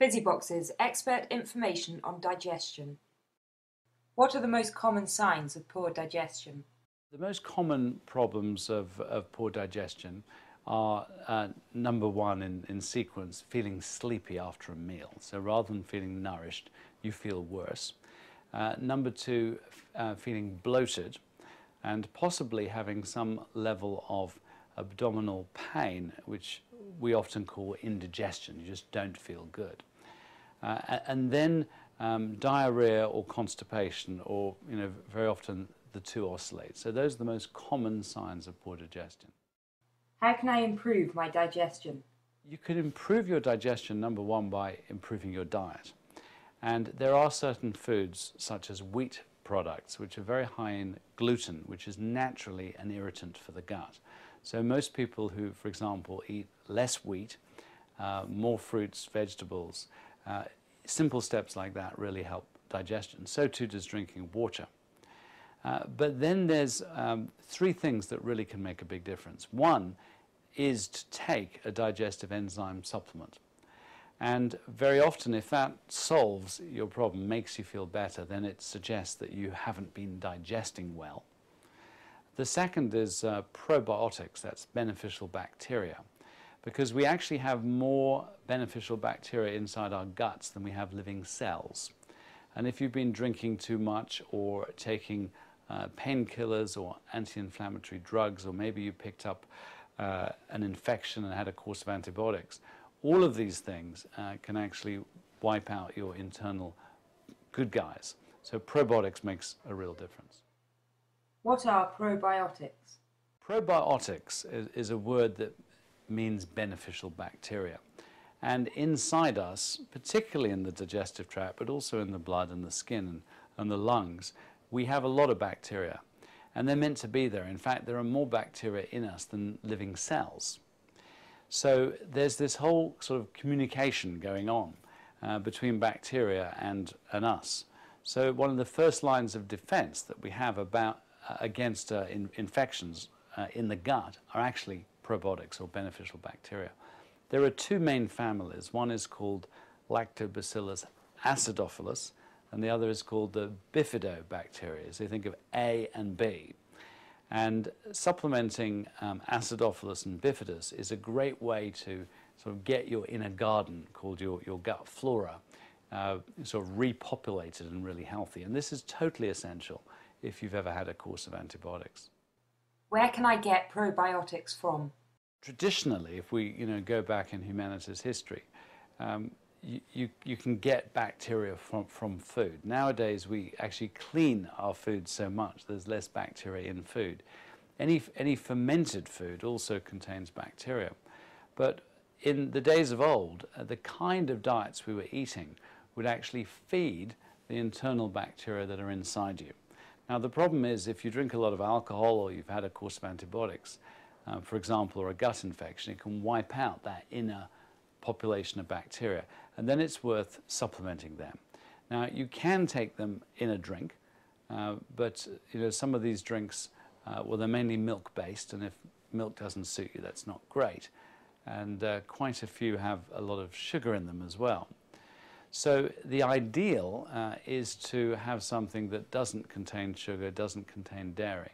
Bizzibox's expert information on digestion. What are the most common signs of poor digestion? The most common problems of poor digestion are, number one in sequence, feeling sleepy after a meal. So rather than feeling nourished, you feel worse. Number two, feeling bloated and possibly having some level of abdominal pain, which we often call indigestion. You just don't feel good. And then diarrhea or constipation, or very often the two oscillate. So those are the most common signs of poor digestion. How can I improve my digestion? You can improve your digestion, number one, by improving your diet. And there are certain foods, such as wheat products, which are very high in gluten, which is naturally an irritant for the gut. So most people who, for example, eat less wheat, more fruits, vegetables, simple steps like that really help digestion. So too does drinking water. But then there's three things that really can make a big difference. One is to take a digestive enzyme supplement. And very often, if that solves your problem, makes you feel better, then it suggests that you haven't been digesting well. The second is probiotics, that's beneficial bacteria, because we actually have more beneficial bacteria inside our guts than we have living cells. And if you've been drinking too much or taking painkillers or anti-inflammatory drugs, or maybe you picked up an infection and had a course of antibiotics, all of these things can actually wipe out your internal good guys. So probiotics makes a real difference. What are probiotics? Probiotics is a word that means beneficial bacteria. And inside us, particularly in the digestive tract, but also in the blood and the skin and the lungs, we have a lot of bacteria. And they're meant to be there. In fact, there are more bacteria in us than living cells. So there's this whole sort of communication going on between bacteria and us. So one of the first lines of defense that we have against infections in the gut are actually probiotics or beneficial bacteria. There are two main families. One is called Lactobacillus acidophilus, and the other is called the bifidobacteria. So you think of A and B. And supplementing acidophilus and bifidus is a great way to sort of get your inner garden, called your gut flora, sort of repopulated and really healthy. And this is totally essential if you've ever had a course of antibiotics. Where can I get probiotics from? Traditionally, if we go back in humanity's history, you can get bacteria from food. Nowadays, we actually clean our food so much, there's less bacteria in food. Any fermented food also contains bacteria. But in the days of old, the kind of diets we were eating would actually feed the internal bacteria that are inside you. Now, the problem is if you drink a lot of alcohol or you've had a course of antibiotics, for example, or a gut infection, it can wipe out that inner population of bacteria, and then it's worth supplementing them. Now, you can take them in a drink, but some of these drinks, well, they're mainly milk-based, and if milk doesn't suit you, that's not great. And quite a few have a lot of sugar in them as well. So the ideal is to have something that doesn't contain sugar, doesn't contain dairy.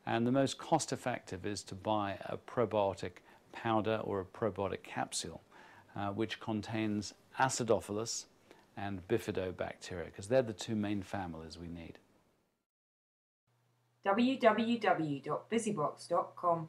And the most cost-effective is to buy a probiotic powder or a probiotic capsule, which contains acidophilus and bifidobacteria, because they're the two main families we need. www.bizzibox.com